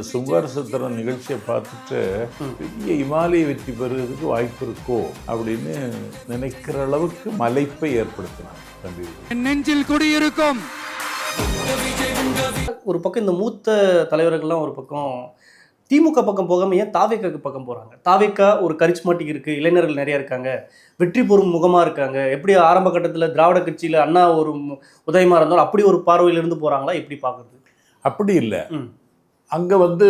அந்த சுங்கார சத்திரம் நிகழ்ச்சியை பார்த்துட்டு பெரிய இமாலய வெற்றி பெறுவதற்கு வாய்ப்பு இருக்கோ அப்படின்னு நினைக்கிற அளவுக்கு மலைப்பை ஏற்படுத்தினார் தம்பி விஜய். நெஞ்சில் குடியிருக்கும் ஒரு பக்கம் இந்த மூத்த தலைவர்கள்லாம் ஒரு பக்கம் திமுக பக்கம் போகாம ஏன் தாவேக்காக்கு பக்கம் போறாங்க? தாவேக்கா ஒரு கரிச்மாட்டிக் இருக்கு, இளைஞர்கள் நிறைய இருக்காங்க, வெற்றி பெறும் முகமா இருக்காங்க. எப்படி ஆரம்ப கட்டத்துல திராவிட கட்சியில அண்ணா ஒரு உதயமா இருந்தாலும் அப்படி ஒரு பார்வையிலிருந்து போறாங்களா? எப்படி பாக்குறது? அப்படி இல்லை. அங்கே வந்து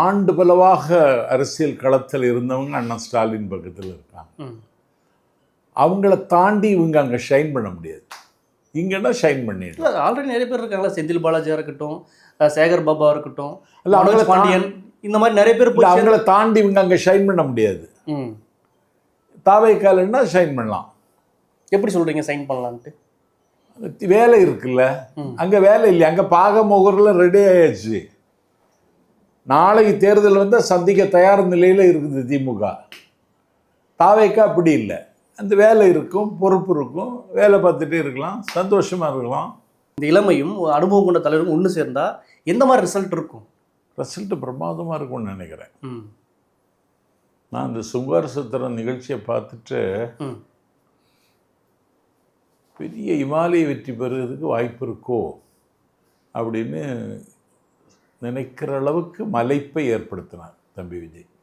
ஆண்டு பலவாக அரசியல் களத்தில் இருந்தவங்க அண்ணா ஸ்டாலின் பக்கத்தில் இருக்காங்க. அவங்கள தாண்டி இவங்க அங்கே ஷைன் பண்ண முடியாது. இங்கன்னா ஷைன் பண்ணிடலாம். ஆல்ரெடி நிறைய பேர் இருக்காங்களா, செந்தில் பாலாஜியா இருக்கட்டும், சேகர் பாபா இருக்கட்டும், இல்லை அவங்கள பாண்டியன், இந்த மாதிரி நிறைய பேர் போய் அவங்கள தாண்டி இவங்க அங்கே ஷைன் பண்ண முடியாது. தாவேக்காலன்னா ஷைன் பண்ணலாம். எப்படி சொல்றீங்க சைன் பண்ணலான்ட்டு? வேலை இருக்குல்ல, அங்கே வேலை இல்லை. அங்கே பாக முகரில் ரெடி ஆயிடுச்சு. நாளைக்கு தேர்தல் வந்தால் சந்திக்க தயார் நிலையில் இருக்குது திமுக. தாவேக்கா அப்படி இல்லை. அந்த வேலை இருக்கும், பொறுப்பு இருக்கும், வேலை பார்த்துட்டே இருக்கலாம், சந்தோஷமாக இருக்கலாம். இந்த இளமையும் அனுபவம் கொண்ட தலைவரும் ஒன்று சேர்ந்தா எந்த மாதிரி ரிசல்ட் இருக்கும்? ரிசல்ட்டு பிரமாதமாக இருக்கும்னு நினைக்கிறேன். நான் இந்த சுங்கார சத்திரம் நிகழ்ச்சியை பார்த்துட்டு பெரிய இமாலய வெற்றி பெறுவதற்கு வாய்ப்பு இருக்கோ அப்படின்னு நினைக்கிற அளவுக்கு மலைப்பை ஏற்படுத்தினார் தம்பி விஜய்.